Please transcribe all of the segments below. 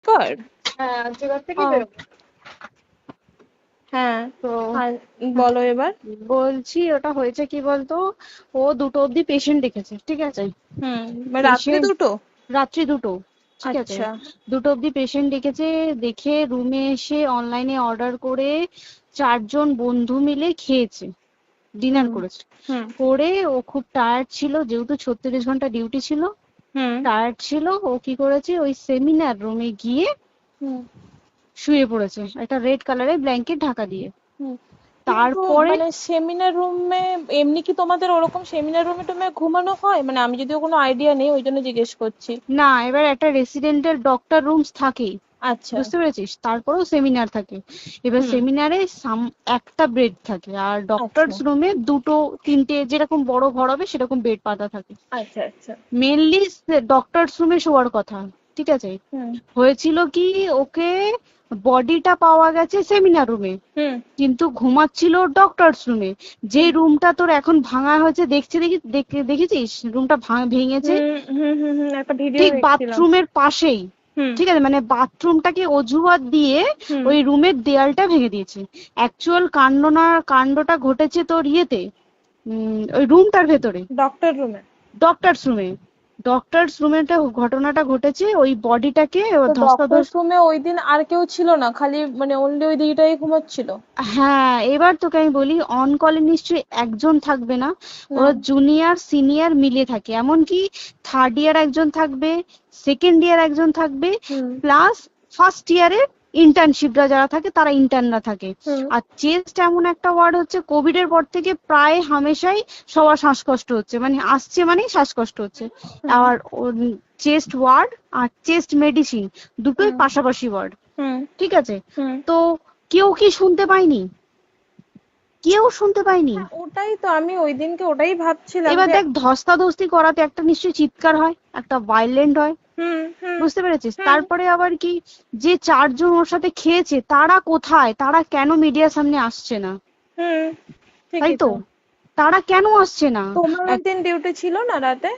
Card? হ্যাঁ, আর্যিকর থেকে ও বেরোবো। হ্যাঁ। তো আর বলো এবার। বলছি ওটা হয়েছে কি বলতো, ও 2টো অব্দি পেশেন্ট দেখেছে, ঠিক আছে। রাত্রি পেশেন্ট 2টো? রাত্রি 2টো, ঠিক আছে। আচ্ছা। 2টো অব্দি পেশেন্ট ডেকেছে, দেখে রুমে এসে অনলাইনে অর্ডার করে 4জন বন্ধু মিলে খেয়েছে, ডিনার হুম করেছে। হুম করে ও খুব টায়ার্ড ছিল, যেহেতু 36 ঘন্টা ডিউটি ছিল, হুম টায়ার্ড ছিল। ও কি করেছে, ওই সেমিনার রুমে গিয়ে হুম শুয়ে পড়েছে একটা রেড কালারের ব্ল্যাঙ্কেট ঢাকা দিয়ে। হুম। কিন্তু তারপরে মানে সেমিনার রুমে এমনি কি তোমাদের ওরকম সেমিনার রুমে টুমে ঘুমানো হয়? মানে আমি যদিও কোনো আইডিয়া নেই, ওই জন্য জিজ্ঞেস করছি। না, এবার একটা রেসিডেন্টাল ডক্টর রুমস থাকেই, আচ্ছা। বুঝতে পেরেছিস, তারপরেও সেমিনার থাকে। এবার হুম। সেমিনারে একটা বেড থাকে, আর আচ্ছা ডক্টরস রুমে 2টো 3টে, যেরকম বড় ঘর হবে সেরকম বেড পাতা থাকে। আচ্ছা আচ্ছা। মেনলি ডক্টরস রুমে শোয়ার কথা, ঠিক আছে। হুম হয়েছিল কি, ওকে বডিটা পাওয়া গেছে সেমিনার রুমে, হুম কিন্তু ঘুমাচ্ছিল ডক্টরস রুমে। যে হুম রুমটা তোর এখন ভাঙা হয়েছে, দেখেছিস রুমটা ভেঙেছে, হুম হুম হুম হুম, একটা ভিডিও ঠিক দেখছিলাম। বাথরুমের পাশেই, হুম ঠিক আছে, মানে বাথরুমটাকে অজুহাত দিয়ে হুম ওই রুমের দেয়ালটা ভেঙে দিয়েছে। অ্যাকচুয়াল কাণ্ডটা ঘটেছে তোর ইয়েতে, ওই রুমটার ভেতরে, ডক্টর রুমে? ডক্টরস রুমে। ডক্টরস রুমেটা ঘটনাটা ঘটেছে, ওই বডিটাকে তো ডক্টর ধস্তাধস্তি। রুমে ওই দিন আর কেউ ছিল না, খালি মানে অনলি ওই দিদিটাই ঘুমাচ্ছিল? হ্যাঁ, এবার তোকে আমি বলি, অন কলে নিশ্চয়ই একজন থাকবে না, না। ওরা জুনিয়র সিনিয়র মিলিয়ে থাকে, এমনকি থার্ড ইয়ার একজন থাকবে, সেকেন্ড ইয়ার একজন থাকবে, হুম প্লাস ফার্স্ট ইয়ারের ইন্টার্নশিপরা যারা থাকে তারা ইন্টার্নরা থাকে। হুম আর চেস্ট এমন একটা ওয়ার্ড হচ্ছে, কোভিড এর পর থেকে প্রায় হামেশাই সবার শ্বাসকষ্ট হচ্ছে, মানে আসছে মানেই শ্বাসকষ্ট হচ্ছে। হুম আর চেস্ট ওয়ার্ড আর চেস্ট মেডিসিন দুটোই হুম পাশাপাশি ওয়ার্ড, হুম ঠিক আছে। হুম। তো কেউ কি শুনতে পায়নি? কেউ শুনতে পায়নি। হ্যাঁ, ওটাই তো আমি ওই দিনকে ওটাই ভাবছিলাম এবার যে। দেখ, ধস্তাধস্তি করাতে একটা নিশ্চয়ই চিৎকার হয়, একটা ভাইলেন্ট হয়, হুম হুম বুঝতে পেরেছিস। হুম তারপরে আবার কি, যে 4জন ওর সাথে খেয়েছে তারা কোথায়, তারা কেন মিডিয়ার সামনে আসছে না? হুম। তাই ঠিকই তো, তো। তারা কেন আসছে না? তোমার ওই এক- দিন ডিউটি ছিল না রাতে?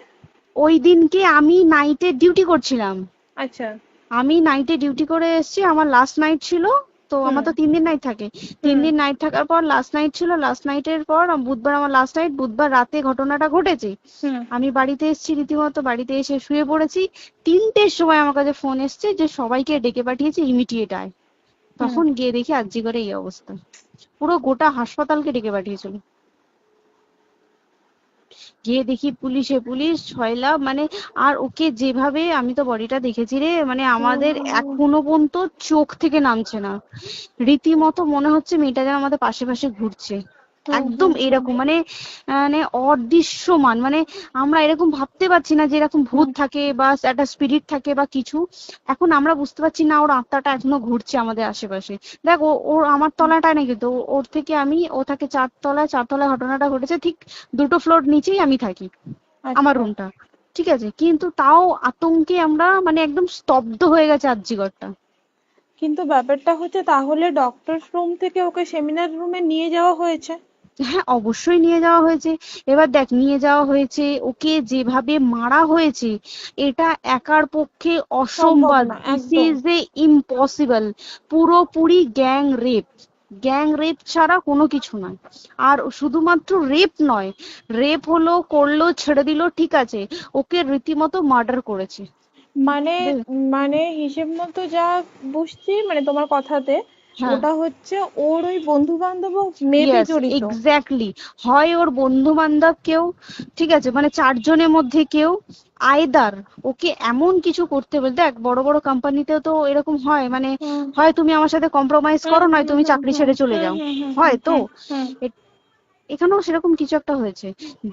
ওই দিনকে আমি নাইটে ডিউটি করছিলাম। আচ্ছা। আমি নাইটে ডিউটি করে এসেছি, আমার লাস্ট নাইট ছিল। তো হুম আমার তো 3 দিন নাইট থাকে, তিন হুম দিন নাইট থাকার পর লাস্ট নাইট ছিল, লাস্ট নাইটের পর বুধবার আমার লাস্ট নাইট, বুধবার রাতে ঘটনাটা ঘটেছে। হুম আমি বাড়িতে এসেছি, রীতিমতো বাড়িতে এসে শুয়ে পড়েছি। 3টের সময় আমার কাছে ফোন এসছে যে সবাইকে ডেকে পাঠিয়েছে, ইমিডিয়েট আয়। হুম। তখন গিয়ে দেখি আরজিকরে এই অবস্থা, পুরো গোটা হাসপাতালকে ডেকে পাঠিয়েছিল। গিয়ে দেখি পুলিশ ছয়লা, মানে, আর ওকে যেভাবে, আমি তো বডিটা দেখেছি রে, মানে আমাদের হুম। এখনো পর্যন্ত চোখ থেকে নামছে না। রীতিমতো মনে হচ্ছে মেয়েটা যেন আমাদের পাশে পাশে ঘুরছে, হুম একদম হুম হুম এরকম, মানে মানে অদৃশ্যমান, মানে আমরা এরকম ভাবতে পারছি না যে এরকম ভূত হুম থাকে বা একটা স্পিরিট থাকে বা কিছু। এখন আমরা বুঝতে পারছি না ওর আত্মাটা এখনো ঘুরছে আমাদের আশেপাশে। দেখ, ওর আমার তলাটায় নাকি, তো ওর থেকে ও থাকে 4 তলায়, 4 তলায় ঘটনাটা ঘটেছে, ঠিক 2টো ফ্লোর নিচেই আমি থাকি, আমার আচ্ছা। রুমটা, ঠিক আছে। কিন্তু তাও আতঙ্কে আমরা মানে একদম স্তব্ধ হয়ে গেছে আরজিকরটা। কিন্তু ব্যাপারটা হচ্ছে, তাহলে ডক্টর রুম থেকে ওকে সেমিনার রুমে নিয়ে যাওয়া হয়েছে? হ্যাঁ, অবশ্যই নিয়ে যাওয়া হয়েছে। এবার দেখ, নিয়ে যাওয়া হয়েছে, ওকে যেভাবে মারা হয়েছে, এটা একার পক্ষে সম্ভব অসম্ভব, না দিস একদম। Is a impossible. পুরোপুরি গ্যাং রেপ, গ্যাং রেপ ছাড়া কোনো কিছু নয়। আর শুধুমাত্র রেপ নয়, রেপ হলো, করলো, ছেড়ে দিল, ঠিক আছে, ওকে রীতিমতো মার্ডার করেছে। মানে মানে হিসেব মতো যা বুঝছি মানে তোমার কথাতে, হ্যাঁ, ওটা হচ্ছে ওর ওই বন্ধু বান্ধব মেবি ইয়েস, জড়িত। এক্স্যাক্টলি। হয় ওর বন্ধু বান্ধব কেউ, ঠিক আছে, মানে 4জনের মধ্যে কেউ, আইদার ওকে এমন কিছু করতে বলতে, দেখ বড় বড় কোম্পানিতেও তো এরকম হয়, মানে হুম হয় তুমি আমার সাথে কম্প্রোমাইজ হুম করো, নয় হুম তুমি হুম চাকরি হুম ছেড়ে চলে হুম যাও, হুম হুম হুম হয় তো। হুম হুম। এ- এখানেও সেরকম কিছু একটা হয়েছে।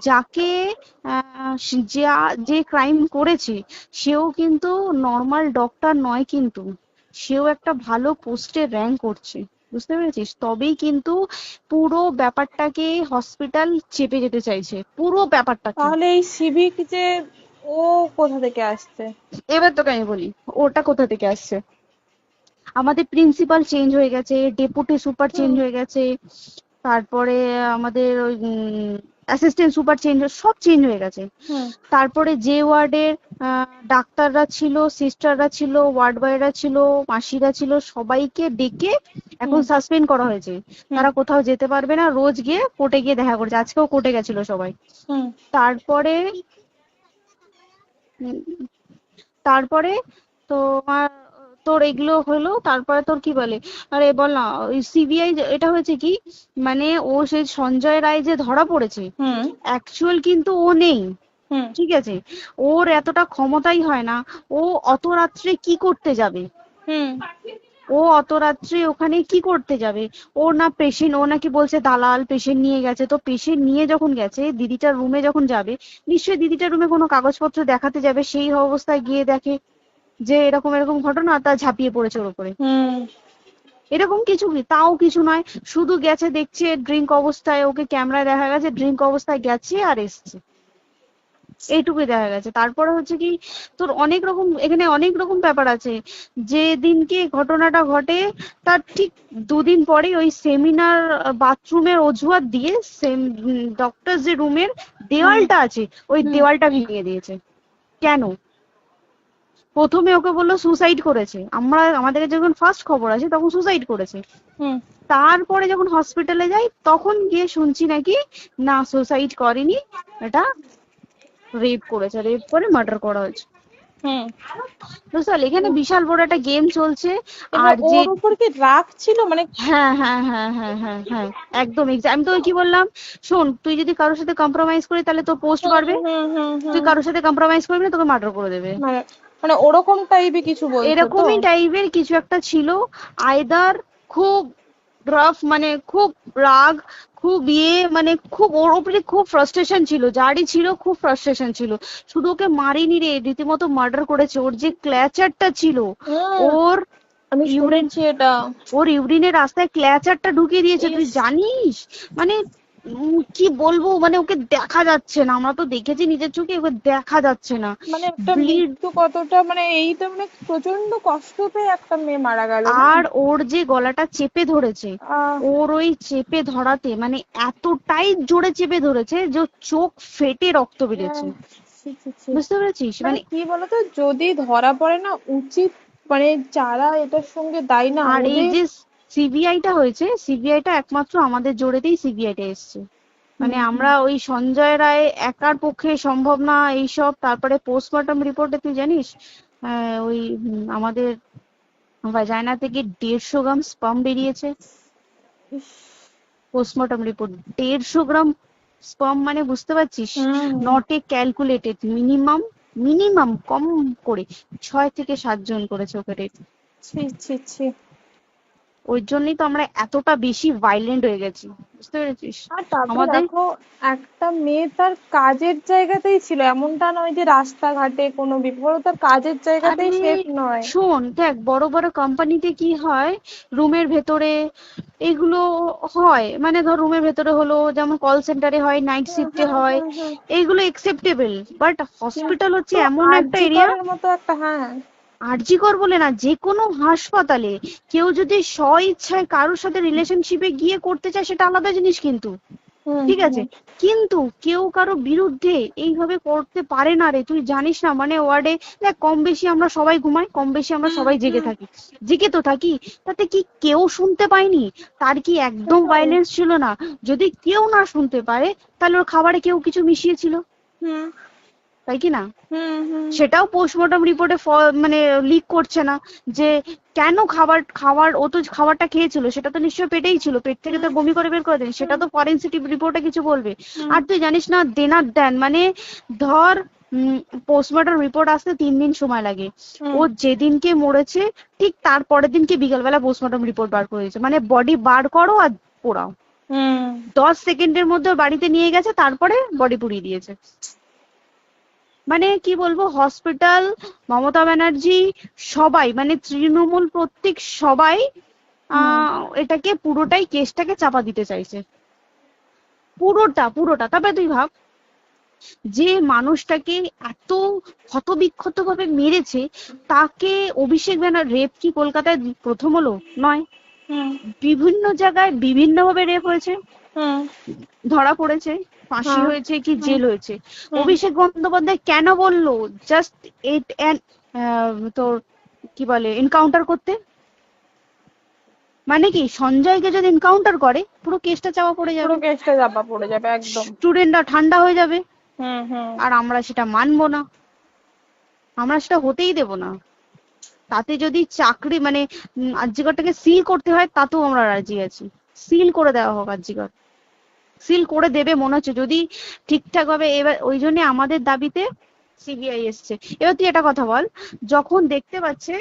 যাকে যে ক্রাইম করেছে, সেও কিন্তু নর্মাল ডক্টর নয়, কিন্তু সেও একটা ভালো পোস্টে র্যাঙ্ক করছে, বুঝতে পেরেছিস, তবেই কিন্তু পুরো ব্যাপারটাকে হসপিটাল চেপে যেতে চাইছে, পুরো ব্যাপারটাকে। তাহলে এই সিভিক যে, ও কোথা থেকে আসছে? এবার তোকে আমি বলি ওটা কোথা থেকে আসছে। আমাদের প্রিন্সিপাল চেঞ্জ হয়ে গেছে, ডেপুটি সুপার হুম চেঞ্জ হয়ে গেছে, তারপরে আমাদের ওই অ্যাসিস্ট্যান্ট সুপার চেঞ্জ, সব চেঞ্জ হয়ে গেছে। হুম তারপরে যে ওয়ার্ডের ডাক্তাররা ছিল, সিস্টাররা ছিল, ওয়ার্ড বয়রা ছিল, মাসিরা ছিল, সবাইকে ডেকে এখন হুম সাসপেন্ড করা হয়েছে। হুম তারা কোথাও যেতে পারবে না, রোজ গিয়ে কোর্টে গিয়ে দেখা করেছে, আজকেও কোর্টে গেছিল সবাই। হুম তারপরে উম, তারপরে তোমার তোর এগুলো হলো, তারপরে তোর কি বলে, আরে বল না, ওই সিবিআই এটা হয়েছে কি, মানে ও সেই সঞ্জয় রায় যে ধরা পড়েছে, হুম অ্যাকচুয়াল কিন্তু ও নেই, হুম ঠিক আছে? ওর এতটা ক্ষমতাই হয় না। ও অত রাত্রে কি করতে যাবে? হুম ও অত রাত্রে ওখানে কি করতে যাবে? ও না পেশেন্ট, ও নাকি বলছে দালাল পেশেন্ট নিয়ে গেছে, তো পেশেন্ট নিয়ে যখন গেছে দিদিটার রুমে যখন যাবে, নিশ্চয়ই দিদিটার রুমে কোনো কাগজপত্র দেখাতে যাবে, সেই অবস্থায় গিয়ে দেখে যে এরকম এরকম ঘটনা, তা ঝাঁপিয়ে পড়েছে ওর উপরে। হুম এরকম কিছু কি, তাও কিছু নয়, শুধু গেছে দেখছে ড্রিঙ্ক অবস্থায়, ওকে ক্যামেরায় দেখা গেছে ড্রিঙ্ক অবস্থায় গেছে আর এসছে, এইটুকুই দেখা গেছে। তারপরে হচ্ছে কি, তোর অনেক রকম এখানে অনেক রকম ব্যাপার আছে। যে দিনকে ঘটনাটা ঘটে তার ঠিক দুদিন পরে ওই সেমিনার বাথরুমের অজুহাত দিয়ে ডক্টর যে রুমের হুম দেওয়ালটা আছে ওই হুম দেওয়ালটা ভেঙে দিয়েছে। কেন? প্রথমে ওকে বললো সুসাইড করেছে, আমাদের যখন ফার্স্ট খবর আছে তখন সুসাইড করেছে। হুম তারপরে যখন হসপিটালে যাই তখন গিয়ে শুনছি নাকি না সুসাইড করেনি, এটা রেপ করেছে, রেপ করে মার্ডার করা হয়েছে। হুম বুঝতে পারলি, এখানে বিশাল বড় একটা গেম চলছে। এবার আর যে ওর উপর কি রাগ ছিল মানে? হ্যাঁ হ্যাঁ হ্যাঁ হ্যাঁ হ্যাঁ হ্যাঁ, একদম আমি তো কি বললাম, শোন তুই যদি কারোর সাথে কম্প্রোমাইজ করি তাহলে তোর পোস্ট হুম বাড়বে, হুম হুম তুই হুম কারোর সাথে কম্প্রোমাইজ করবি না তোকে মার্ডার করে দেবে। মানে মানে ওরকম টাইপের কিছু বলছো তো? এরকমই টাইপের কিছু একটা ছিল। আইদার খুব রাফ, মানে খুব রাগ, খুব মানে খুব ওর উপরে খুব ফ্রাস্ট্রেশন ছিল, যারই ছিল খুব ফ্রাস্ট্রেশন ছিল। শুধু ওকে মারিনি রে, রীতিমতো মার্ডার করেছে। ওর যে ক্ল্যাচারটা ছিল, হুম ওর আমি ইউরিন, শুনেছি এটা। ওর ইউরিনের রাস্তায় ক্ল্যাচারটা ঢুকিয়ে দিয়েছে, তুই ইস, জানিস? মানে কি বলবো, মানে ওকে দেখা যাচ্ছে না, আমরা তো দেখেছি নিজের চোখে, ওকে দেখা যাচ্ছে না। মানে একটা ব্লিড। মৃত্যু কতটা, মানে এইটা মানে প্রচন্ড কষ্ট পেয়ে একটা মেয়ে মারা গেল না? আর ওর যে গলাটা চেপে ধরেছে, আহ ওর ওই চেপে ধরাতে মানে এতটাই জোরে চেপে ধরেছে যে ওর চোখ ফেটে রক্ত বেরিয়েছে। আহ, ছি, ছি, ছি। বুঝতে পেরেছিস? মানে মানে কি বলতো, যদি ধরা পড়ে না উচিত, মানে যারা এটার সঙ্গে দায়ী না আর এই ওদের। যে সিবিআইটা হয়েছে, সিবিআইটা একমাত্র আমাদের জোরেতেই সিবিআইটা এসছে। মানে হুম হুম আমরা ওই সঞ্জয় রায় একার পক্ষে সম্ভব না এইসব। তারপরে পোস্টমর্টম রিপোর্টে তুই জানিস ওই আমাদের ভাজাইনা থেকে 150 গ্রাম স্পাম বেরিয়েছে। ইস, পোস্টমর্টম রিপোর্ট 150 গ্রাম স্পাম, মানে বুঝতে পারছিস? Hmm not a calculated, minimum minimum কম করে 6 থেকে 7 জন করেছে ওকে রেট। ছি ছি ছি। ওই জন্যই তো আমরা এতটা বেশি ভাইলেন্ট হয়ে গেছি, বুঝতে পেরেছিস? আর তারপরে আমাদের দেখো, একটা মেয়ে তার কাজের জায়গাতেই ছিল, এমনটা নয় যে রাস্তাঘাটে কোনো বিপদ, ও তার কাজের আরে জায়গাতেই সেফ নয়। শোন দেখ, বড় বড় কোম্পানিতে কি হয়, রুমের ভেতরে এগুলো হয়, মানে ধর রুমের ভেতরে হলো, যেমন কল সেন্টারে হয়, নাইট হুম শিফটে হুম হয়, হুম হুম। এইগুলো একসেপ্টেবল। বাট হসপিটাল হচ্ছে কিন্তু এমন একটা আরজি এরিয়া, করের মতো একটা, হ্যাঁ। আরজি কর বলে না, যে কোনো হাসপাতালে কেউ যদি স্ব ইচ্ছায় কারোর সাথে রিলেশনশিপে গিয়ে করতে চায় সেটা আলাদা জিনিস কিন্তু, হুম ঠিক আছে? হুম কিন্তু কেউ কারো বিরুদ্ধে এইভাবে করতে পারে না রে, তুই জানিস না? মানে ওয়ার্ডে দেখ, কম বেশি আমরা সবাই ঘুমাই, কম বেশি আমরা হুম সবাই জেগে হুম। থাকি, জেগে তো থাকি। তাতে কি কেউ শুনতে পায়নি? তার কি একদম সেটাই। ভাইলেন্স ছিল না? যদি কেউ না শুনতে পারে তাহলে ওর খাবারে কেউ কিছু মিশিয়েছিল, হুম তাই কি না? হুম হুম সেটাও পোস্টমর্টম রিপোর্টে মানে লিক করছে না যে কেন খাবার খাবার ও তো খাবারটা খেয়েছিল, সেটা তো নিশ্চয়ই পেটেই ছিল, পেট থেকে তো হুম বমি করে বের করে দেন, সেটা হুম তো ফরেনসিক রিপোর্টে কিছু বলবে। হুম আর তুই জানিস না, দেনার দেন মানে ধর পোস্টমর্টম রিপোর্ট আসতে 3 দিন সময় লাগে। হুম ও যেদিনকে মরেছে ঠিক তার পরের দিনকে বিকালবেলা পোস্টমর্টম রিপোর্ট বার করে দিয়েছে, মানে বডি বার করো আর পোড়াও, হুম 10 সেকেন্ডের মধ্যে ওর বাড়িতে নিয়ে গেছে, তারপরে বডি পুড়িয়ে দিয়েছে। মানে কি বলবো, হসপিটাল, মমতা ব্যানার্জি, সবাই মানে তৃণমূল প্রত্যেক সবাই হুম এটাকে পুরোটাই কেসটাকে চাপা দিতে চাইছে, পুরোটা পুরোটা। তবে তুই ভাব, যে মানুষটাকে এত ক্ষতবিক্ষত ভাবে মেরেছে, তাকে অভিষেক ব্যানার রেপ কি কলকাতায় প্রথম হলো? নয়, হুম বিভিন্ন জায়গায় বিভিন্ন ভাবে রেপ হয়েছে, হুম ধরা পড়েছে, ফাঁসি হ্যাঁ হয়েছে কি হুম জেল হয়েছে। হুম অভিষেক বন্দ্যোপাধ্যায় কেন বললো জাস্ট এইট তোর কি বলে এনকাউন্টার করতে? মানে কি সঞ্জয়কে যদি এনকাউন্টার করে পুরো কেসটা চাপা পড়ে পুরো যাবে, কেসটা চাপা পড়ে যাবে একদম। স্টুডেন্টরা ঠান্ডা হয়ে যাবে, হুম হুম আর আমরা সেটা মানবো না, আমরা সেটা হতেই দেবো না। তাতে যদি চাকরি মানে আরজিকরটাকে সিল করতে হয় তাতেও আমরা রাজি আছি, সিল করে দেওয়া হোক আরজিকর, সিল করে দেবে মনে হচ্ছে যদি ঠিকঠাক ভাবে। এবার ওই জন্য আমাদের দাবিতে সিবিআই এসছে। এবার তুই একটা কথা বল, যখন দেখতে পাচ্ছে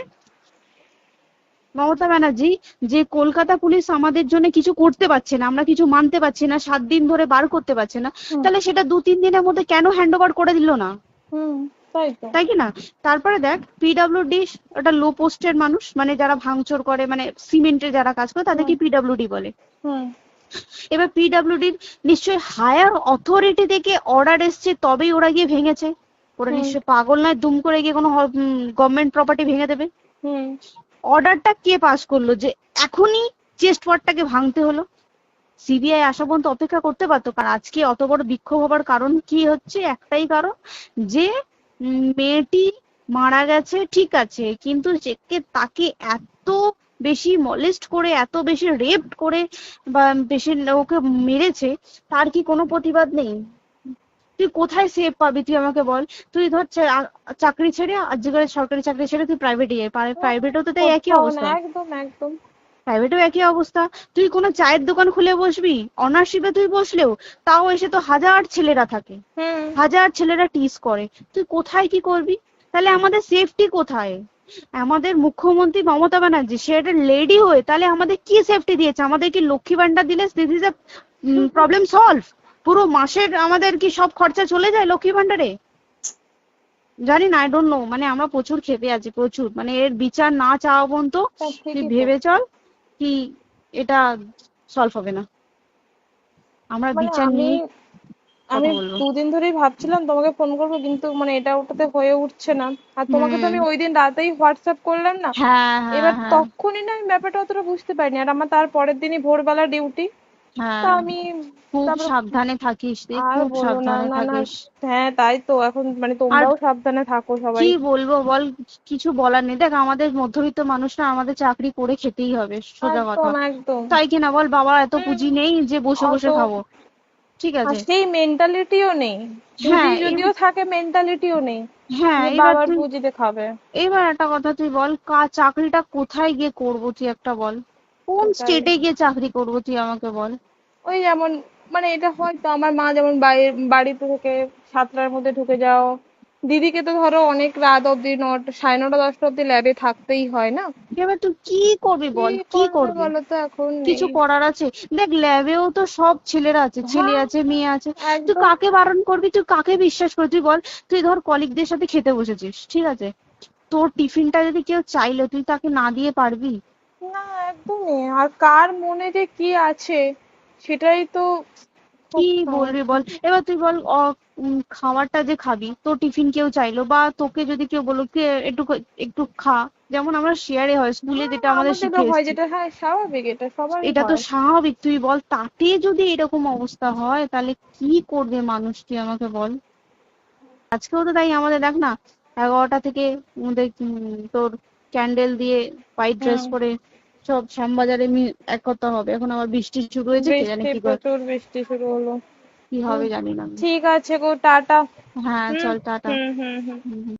মমতা ব্যানার্জি যে কলকাতা পুলিশ আমাদের জন্য কিছু করতে পারছে না, আমরা কিছু মানতে পারছি না, 7 দিন ধরে বার করতে পারছে না, হুম তাহলে সেটা 2-3 দিনের মধ্যে কেন হ্যান্ড ওভার করে দিল না? হুম তাই তো। তাই কি না? তারপরে দেখ পিডব্লিউডি একটা লো পোস্টের মানুষ, মানে যারা ভাঙচুর করে, মানে সিমেন্টের যারা কাজ করে হুম তাদেরকে পিডব্লিউডি বলে। হুম এবার পিডব্লিউডির নিশ্চয়ই হায়ার অথরিটি থেকে অর্ডার এসছে তবেই ওরা গিয়ে ভেঙেছে। ওরা হুম নিশ্চয়ই পাগল নয় দুম করে গিয়ে কোনো গভর্নমেন্ট প্রপার্টি ভেঙে দেবে। হুম অর্ডারটা কে পাস করলো যে এখনই চেস্ট ওয়ার্ডটাকে ভাঙতে হলো? সিবিআই আসা পর্যন্ত অপেক্ষা করতে পারতো। কারণ আজকে অত বড় বিক্ষোভ হবার কারণ কি হচ্ছে, একটাই কারণ যে মেয়েটি মারা গেছে ঠিক আছে, কিন্তু তাকে এত বেশি মলেস্ট করে, এত বেশি রেপ করে বা বেশি ওকে মেরেছে, তার কি কোনো প্রতিবাদ নেই? তুই কোথায় সেফ পাবি তুই আমাকে বল? তুই ধর চাকরি ছেড়ে আজকের সরকারি চাকরি ছেড়ে তুই প্রাইভেটে যাই, প্রাইভেটেও তো তাই একই কোথাও না অবস্থা, একদম একদম। প্রাইভেটেও একই অবস্থা। তুই কোনো চায়ের দোকান খুলে বসবি, অনার্সশিপে তুই বসলেও তাও এসে তো হাজার ছেলেরা থাকে, হুম হাজার ছেলেরা টিজ করে, তুই কোথায় কি করবি? তাহলে আমাদের সেফটি কোথায়? আমাদের মুখ্যমন্ত্রী মমতা ব্যানার্জি সে একটা লেডি হয়ে তাহলে আমাদের কি সেফটি দিয়েছে? আমাদের কি লক্ষ্মী ভান্ডার দিলে this is a problem solve? পুরো মাসের আমাদের কি সব খরচা চলে যায় লক্ষ্মী ভান্ডারে? জানি না, আই ডোন্ট নো। মানে আমরা প্রচুর ক্ষেপে আছি, প্রচুর। মানে এর বিচার না চাওয়া পর্যন্ত তা তুই ঠিকই তো। ভেবে চল কি এটা সলভ হবে না। আমরা মানে বিচার আমি নিয়ে আমি কথা বলবো। 2 দিন ধরেই ভাবছিলাম তোমাকে ফোন করবো, কিন্তু মানে এটা ওটাতে হয়ে উঠছে না। আর তোমাকে তো হুম। আমি ওই দিন রাতেই হোয়াটসঅ্যাপ করলাম না। হ্যাঁ হ্যাঁ এবার হ্যাঁ তখনই না আমি ব্যাপারটা অতটা বুঝতে পারিনি, আর আমার তার পরের দিনই ভোরবেলা ডিউটি। তা হ্যাঁ। আমি খুব তারপর সাবধানে থাকিস রে, আর খুব বলো না, সাবধানে না না। থাকিস। হ্যাঁ তাই তো, এখন মানে আর তোমরাও সাবধানে থাকো সবাই। কি বলবো বল, কিছু বলার নেই। দেখ আমাদের মধ্যবিত্ত মানুষরা, আমাদের চাকরি করে খেতেই হবে, সোজা কথা। একদম একদম। তাই কিনা বল? বাবা এত হুম পুঁজি নেই যে বসে অত, বসে খাবো, ঠিক আর আছে? সেই মেন্টালিটিও নেই। পুঁজি হ্যাঁ যদিও থাকে, মেন্টালিটিও নেই হ্যাঁ যে এবার বাবার তুই, পুঁজিতে খাবে। এবার একটা কথা তুই বল, চাকরিটা কোথায় গিয়ে করবো তুই একটা বল? কোন সেটাই। স্টেটে গিয়ে চাকরি করবো তুই আমাকে বল? ওই যেমন, মানে এটা হয়তো আমার মা যেমন বাড়িতে থেকে 7টার মধ্যে ঢুকে যাও, দিদিকে তো ধরো অনেক রাত অব্দি 9টা, 9:30, 10টা অব্দি ল্যাবে থাকতেই হয় না। এবার তুই কি করবি কি বল, কি করবে করবি? বলো তো, এখন কিছু নেই। করার আছে? দেখ ল্যাবেও তো সব ছেলেরা আছে, ছেলে হ্যাঁ আছে মেয়ে আছে। তুই একদম। কাকে বারণ করবি, তুই কাকে বিশ্বাস করবি তুই বল? তুই ধর কলিগদের সাথে খেতে বসেছিস, ঠিক আছে, তোর টিফিনটা যদি কেউ চাইলো তুই তাকে না দিয়ে পারবি? না একদমই, আর কার মনে যে কি আছে সেটাই তো কি খুব বলবি সমস্যা। বল? এবার তুই বল খাবারটা যে খাবি, তোর টিফিন কেউ চাইলো বা তোকে যদি কেউ বললো কে একটু একটু খা, যেমন আমরা শেয়ারে হয় স্কুলে হ্যাঁ যেটা আমাদের আমাদেরও শিখে হয়, এসেছি, যেটা হ্যাঁ স্বাভাবিক, এটা সবারই এটা তো হয়। স্বাভাবিক। তুই বল তাতে যদি এরকম অবস্থা হয় তাহলে কি করবে মানুষ, তুই আমাকে বল? আজকেও তো তাই আমাদের দেখ না, 11টা থেকে আমাদের তোর ক্যান্ডেল দিয়ে হোয়াইট ড্রেস হুম। পরে সব শ্যামবাজারে একতা হবে। এখন আবার বৃষ্টি শুরু হয়েছে, কে জানে বৃষ্টি, কি প্রচুর বৃষ্টি শুরু হলো। কি হুম, হবে জানি না আমি। ঠিক আছে গো, টাটা। হ্যাঁ হুম চল টাটা। হুম হুম হুম। হুম হুম।